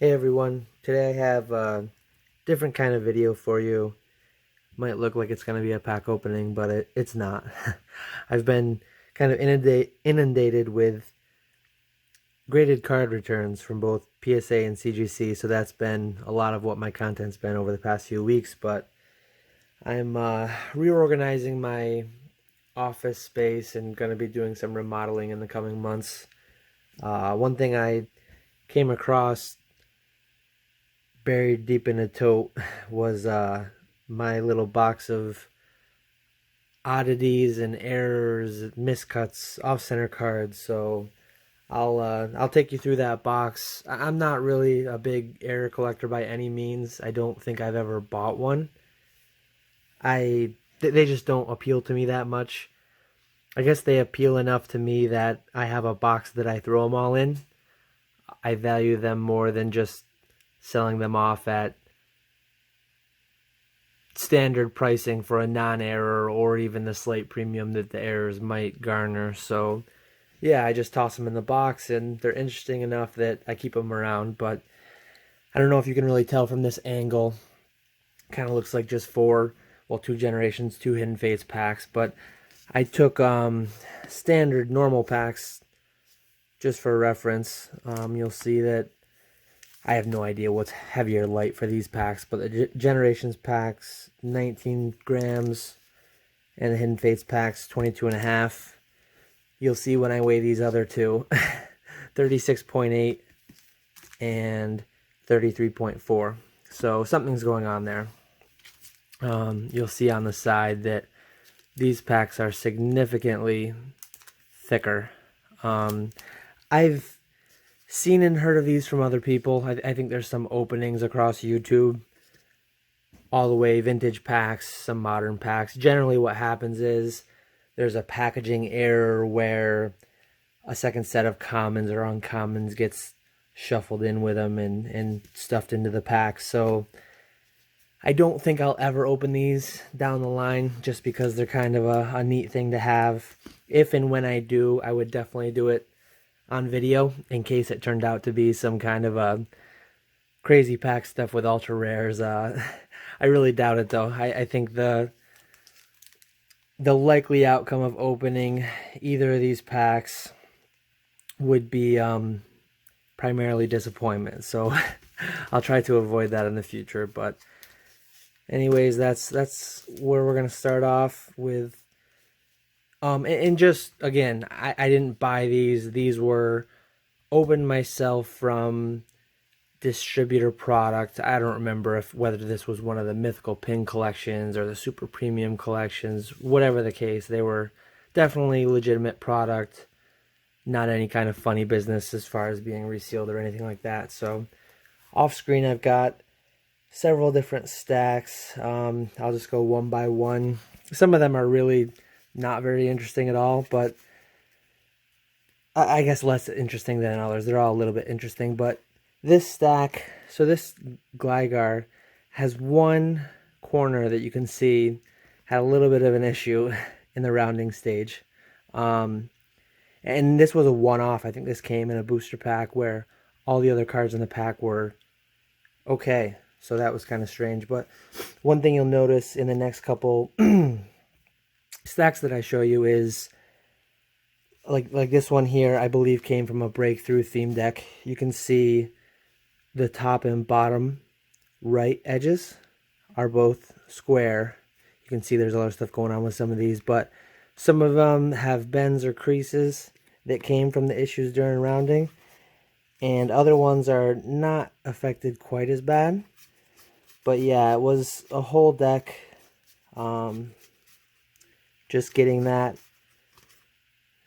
Hey everyone, today I have a different kind of video for you. Might look like it's going to be a pack opening, but it's not. I've been kind of inundated with graded card returns from both PSA and CGC, so that's been a lot of what my content's been over the past few weeks, but I'm reorganizing my office space and going to be doing some remodeling in the coming months. One thing I came across buried deep in a tote was my little box of oddities and errors, miscuts, off-center cards. So I'll take you through that box. I'm not really a big error collector by any means. I don't think I've ever bought one. They just don't appeal to me that much. I guess they appeal enough to me that I have a box that I throw them all in. I value them more than just selling them off at standard pricing for a non-error or even the slight premium that the errors might garner. So yeah, I just toss them in the box and they're interesting enough that I keep them around. But I don't know if you can really tell from this angle. Kind of looks like just two generations, two Hidden Fates packs. But I took standard normal packs just for reference. You'll see that I have no idea what's heavier light for these packs, but the Generations packs, 19 grams, and the Hidden Fates packs, 22 and a half. You'll see when I weigh these other two, 36.8 and 33.4. So something's going on there. You'll see on the side that these packs are significantly thicker. I've seen and heard of these from other people. I think there's some openings across YouTube, all the way vintage packs, some modern packs. Generally what happens is there's a packaging error where a second set of commons or uncommons gets shuffled in with them and stuffed into the pack. So I don't think I'll ever open these down the line just because they're kind of a neat thing to have. If and when I do, I would definitely do it on video in case it turned out to be some kind of a crazy pack stuff with ultra rares. I really doubt it though. I think the likely outcome of opening either of these packs would be primarily disappointment. So I'll try to avoid that in the future. But anyways, that's where we're gonna start off with. And just, again, I didn't buy these. These were opened myself from distributor product. I don't remember whether this was one of the mythical pin collections or the super premium collections. Whatever the case, they were definitely legitimate product. Not any kind of funny business as far as being resealed or anything like that. So off screen, I've got several different stacks. I'll just go one by one. Some of them are really not very interesting at all, but I guess less interesting than others. They're all a little bit interesting, but this stack, so this Gligar has one corner that you can see had a little bit of an issue in the rounding stage. And this was a one-off. I think this came in a booster pack where all the other cards in the pack were okay. So that was kind of strange. But one thing you'll notice in the next couple stacks that I show you is like this one here, I believe came from a breakthrough theme deck. You can see the top and bottom right edges are both square. You can see there's other stuff going on with some of these, but some of them have bends or creases that came from the issues during rounding, and other ones are not affected quite as bad. But yeah, it was a whole deck. Just getting that.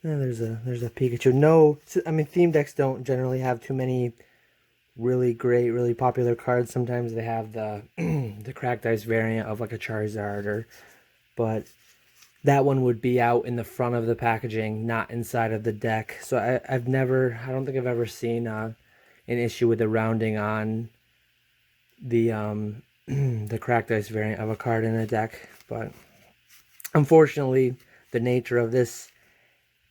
There's a Pikachu. No, I mean, theme decks don't generally have too many really great, really popular cards. Sometimes they have the the cracked ice variant of like a Charizard, but that one would be out in the front of the packaging, not inside of the deck. So I don't think I've ever seen an issue with the rounding on the the cracked ice variant of a card in a deck. But unfortunately, the nature of this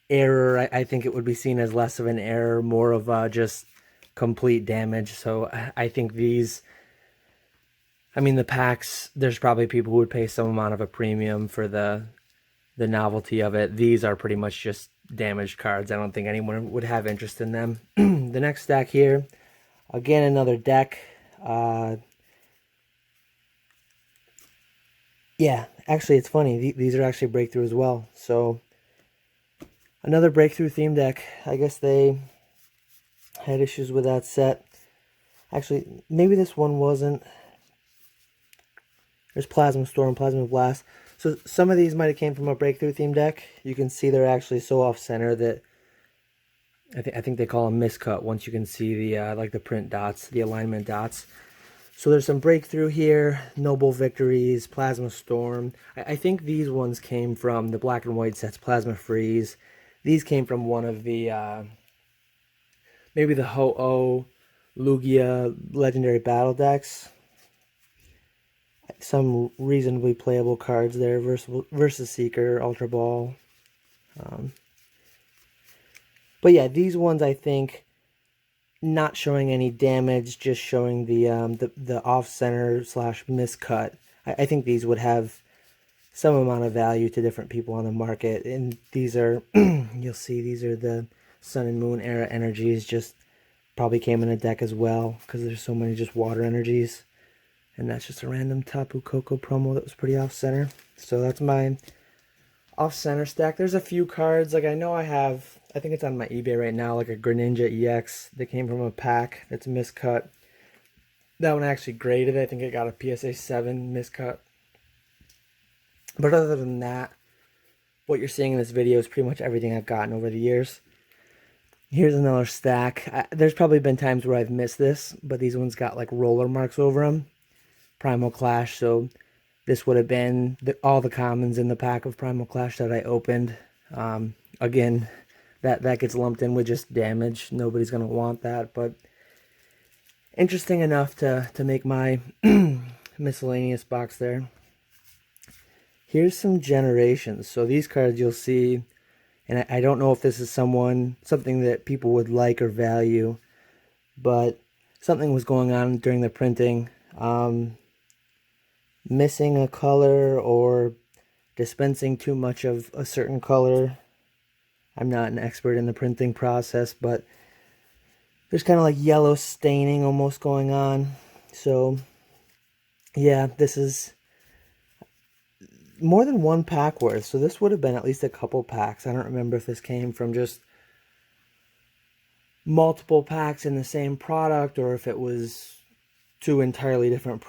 error, I think it would be seen as less of an error, more of just complete damage. So I think these, I mean, the packs, there's probably people who would pay some amount of a premium for the novelty of it. These are pretty much just damaged cards. I don't think anyone would have interest in them. The next stack here, again, another deck. Yeah, actually, it's funny. These are actually breakthrough as well. So, another breakthrough theme deck. I guess they had issues with that set. Actually, maybe this one wasn't. There's Plasma Storm, Plasma Blast. So some of these might have came from a breakthrough theme deck. You can see they're actually so off center that I think they call them miscut. Once you can see the like the print dots, the alignment dots. So there's some breakthrough here. Noble Victories, Plasma Storm. I think these ones came from the black and white sets. Plasma Freeze. These came from one of the maybe the Ho-Oh Lugia Legendary Battle decks. Some reasonably playable cards there. Versus Seeker, Ultra Ball. But yeah, these ones I think not showing any damage, just showing the off center / miscut. I think these would have some amount of value to different people on the market. And these are you'll see these are the Sun and Moon era energies. Just probably came in a deck as well because there's so many just water energies. And that's just a random Tapu Koko promo that was pretty off-center. So that's my off-center stack. There's a few cards. Like I know I have, I think it's on my eBay right now, like a Greninja EX that came from a pack that's miscut. That one actually graded. I think it got a PSA 7 miscut. But other than that, what you're seeing in this video is pretty much everything I've gotten over the years. Here's another stack. There's probably been times where I've missed this, but these ones got like roller marks over them. Primal Clash, so this would have been all the commons in the pack of Primal Clash that I opened. Again, that gets lumped in with just damage. Nobody's going to want that, but interesting enough to make my miscellaneous box there. Here's some generations. So these cards you'll see, and I don't know if this is something that people would like or value, but something was going on during the printing. Missing a color or dispensing too much of a certain color. I'm not an expert in the printing process, but there's kind of like yellow staining almost going on. So yeah, this is more than one pack worth. So this would have been at least a couple packs. I don't remember if this came from just multiple packs in the same product or if it was two entirely different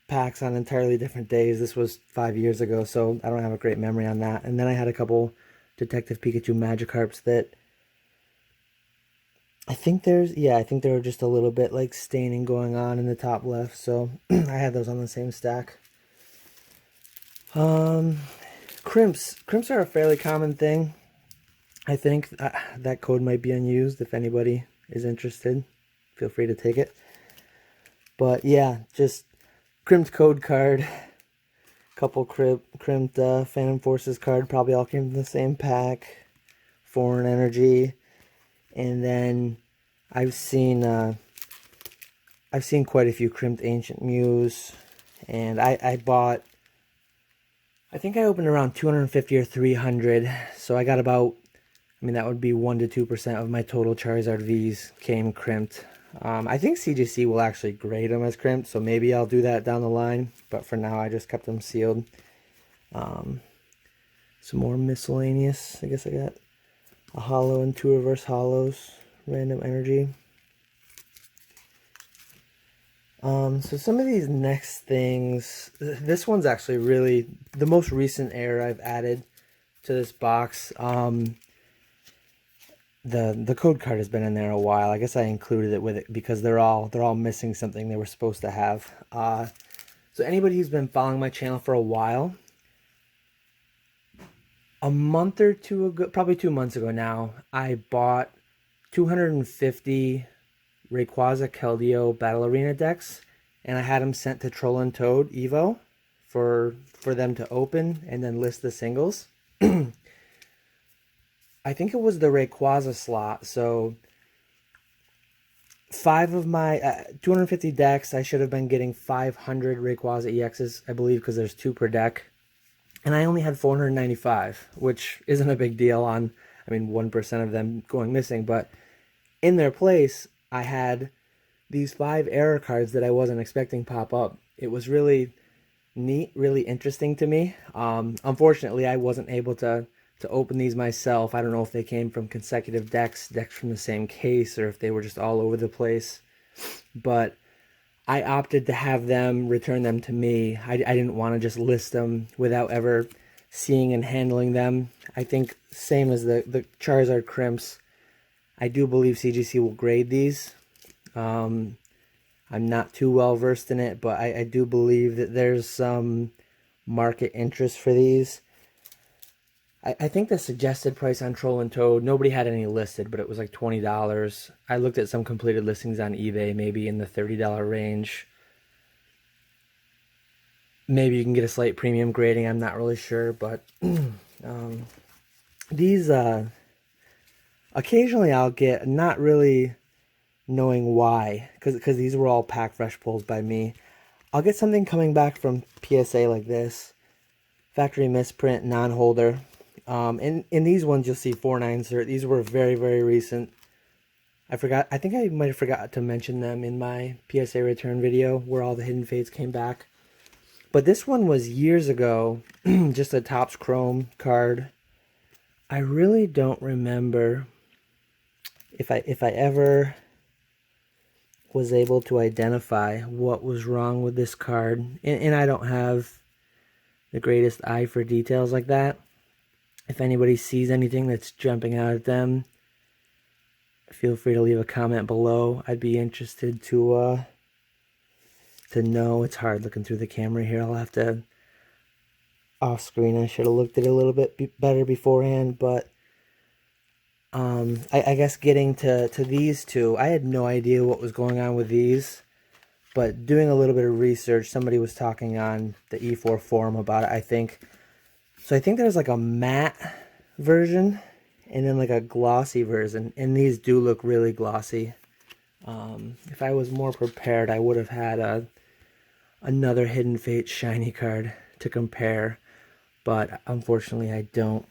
packs on entirely different days. This was 5 years ago, so I don't have a great memory on that. And then I had a couple Detective Pikachu Magikarps that I think there were just a little bit like staining going on in the top left, so I had those on the same stack. Crimps are a fairly common thing. I think that code might be unused. If anybody is interested, feel free to take it. But yeah, just crimped code card, couple crimped Phantom Forces card, probably all came from the same pack. Foreign Energy, and then I've seen quite a few crimped Ancient Muse, and I bought, I think I opened around 250 or 300, so I got about, I mean that would be 1 to 2% of my total Charizard V's came crimped. I think CGC will actually grade them as crimped, so maybe I'll do that down the line. But for now, I just kept them sealed. Some more miscellaneous. I guess I got a holo and 2 reverse holos. Random energy. So some of these next things. This one's actually really the most recent error I've added to this box. The code card has been in there a while. I guess I included it with it because they're all missing something they were supposed to have. So anybody who's been following my channel for a while, a month or two ago, probably 2 months ago now, I bought 250 Rayquaza Keldeo Battle Arena decks, and I had them sent to Troll and Toad Evo for them to open and then list the singles. I think it was the Rayquaza slot, so 5 of my 250 decks, I should have been getting 500 Rayquaza EXs, I believe, because there's 2 per deck. And I only had 495, which isn't a big deal on, I mean, 1% of them going missing. But in their place, I had these 5 error cards that I wasn't expecting pop up. It was really neat, really interesting to me. Unfortunately, I wasn't able to open these myself. I don't know if they came from consecutive decks from the same case, or if they were just all over the place. But I opted to have them return them to me. I didn't want to just list them without ever seeing and handling them. I think same as the Charizard Crimps, I do believe CGC will grade these. I'm not too well versed in it, but I do believe that there's some market interest for these. I think the suggested price on Troll and Toad, nobody had any listed, but it was like $20. I looked at some completed listings on eBay, maybe in the $30 range. Maybe you can get a slight premium grading, I'm not really sure, but these, occasionally I'll get, not really knowing why, because these were all pack fresh pulls by me. I'll get something coming back from PSA like this, factory misprint, non-holder. In these ones, you'll see 4.9 cert. These were very, very recent. I think I might have forgot to mention them in my PSA return video where all the Hidden Fates came back. But this one was years ago, just a Topps Chrome card. I really don't remember if I ever was able to identify what was wrong with this card. And I don't have the greatest eye for details like that. If anybody sees anything that's jumping out at them, feel free to leave a comment below. I'd be interested to know. It's hard looking through the camera here. I'll have to off screen. I should have looked at it a little bit better beforehand, but I guess getting to these two, I had no idea what was going on with these, but doing a little bit of research, somebody was talking on the E4 forum about it, I think. So I think there's like a matte version and then like a glossy version, and these do look really glossy. If I was more prepared, I would have had another Hidden Fate shiny card to compare, but unfortunately I don't.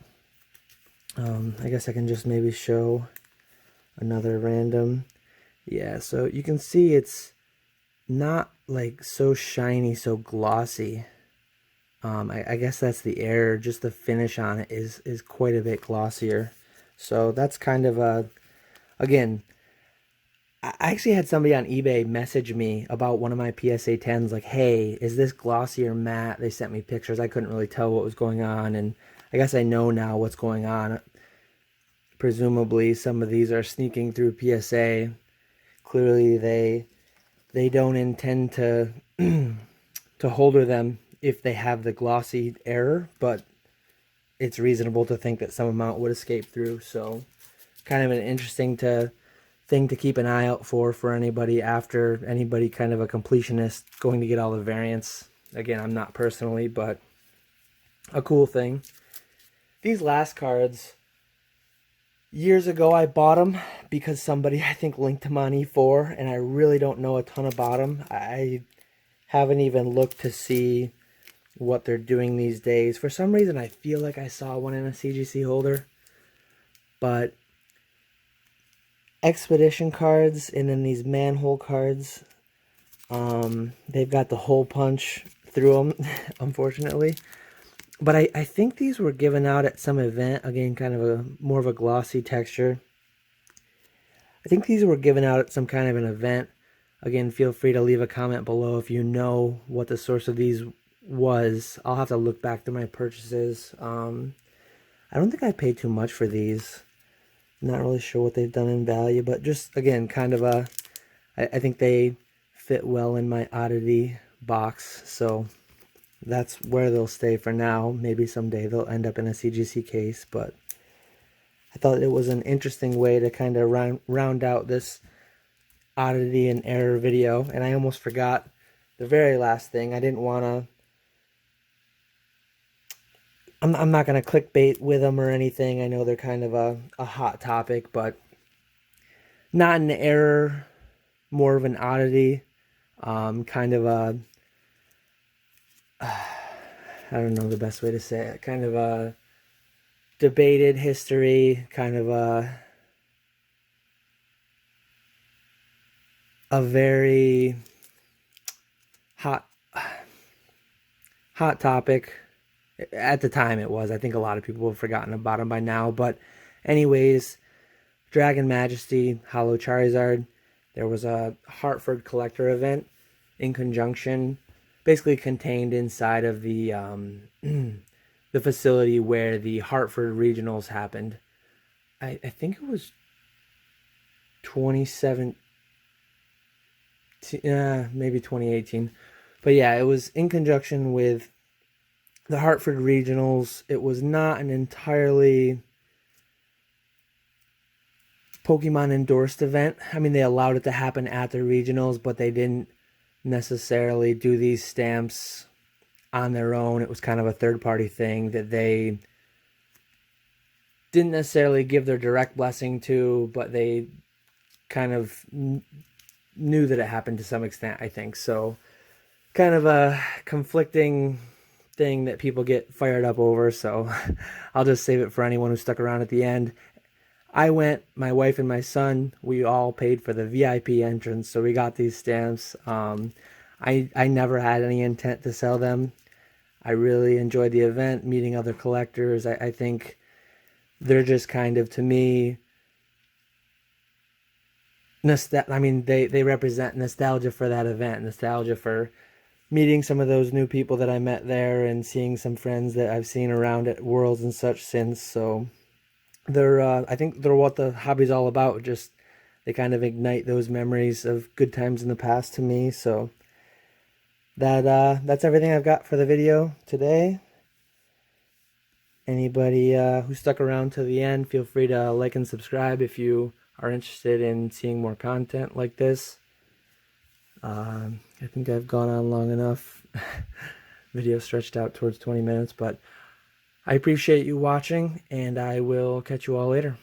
I guess I can just maybe show another random. Yeah, so you can see it's not like so shiny, so glossy. I guess that's the error. Just the finish on it is quite a bit glossier. So that's kind of a, again, I actually had somebody on eBay message me about one of my PSA 10s, like, hey, is this glossy or matte? They sent me pictures. I couldn't really tell what was going on, and I guess I know now what's going on. Presumably some of these are sneaking through PSA. Clearly they don't intend to to holder them if they have the glossy error, but it's reasonable to think that some amount would escape through. So kind of an interesting thing to keep an eye out for anybody after anybody kind of a completionist going to get all the variants. Again, I'm not personally, but a cool thing. These last cards, years ago I bought them because somebody, I think, linked them on E4, and I really don't know a ton about them. I haven't even looked to see what they're doing these days. For some reason, I feel like I saw one in a CGC holder. But Expedition cards and then these manhole cards, they've got the hole punch through them, unfortunately. But I think these were given out at some event. Again, kind of a more of a glossy texture. I think these were given out at some kind of an event. Again, feel free to leave a comment below if you know what the source of these was. I'll have to look back to my purchases. I don't think I paid too much for these. Not really sure what they've done in value, but just, again, kind of a, I think they fit well in my oddity box, so that's where they'll stay for now. Maybe someday they'll end up in a CGC case, but I thought it was an interesting way to kind of round out this oddity and error video. And I almost forgot the very last thing. I didn't want to, I'm not going to clickbait with them or anything. I know they're kind of a hot topic, but not an error more of an oddity, kind of a, I don't know the best way to say it, kind of a debated history, kind of a very hot topic. At the time it was. I think a lot of people have forgotten about him by now. But anyways, Dragon Majesty, Hollow Charizard. There was a Hartford collector event in conjunction, basically contained inside of the the facility where the Hartford regionals happened. I think it was 2017, maybe 2018. But yeah, it was in conjunction with the Hartford regionals. It was not an entirely Pokemon endorsed event. I mean, they allowed it to happen at the regionals, but they didn't necessarily do these stamps on their own. It was kind of a third party thing that they didn't necessarily give their direct blessing to, but they kind of knew that it happened to some extent, I think. So kind of a conflicting thing that people get fired up over, so I'll just save it for anyone who stuck around at the end. I went, my wife and my son, we all paid for the VIP entrance, so we got these stamps. I never had any intent to sell them. I really enjoyed the event, meeting other collectors. I think they're just kind of, to me, they represent nostalgia for that event, nostalgia for meeting some of those new people that I met there and seeing some friends that I've seen around at Worlds and such since. So they're, I think they're what the hobby's all about. Just, they kind of ignite those memories of good times in the past to me. So that's everything I've got for the video today. Anybody who stuck around to the end, feel free to like and subscribe if you are interested in seeing more content like this. I think I've gone on long enough. Video stretched out towards 20 minutes, but I appreciate you watching, and I will catch you all later.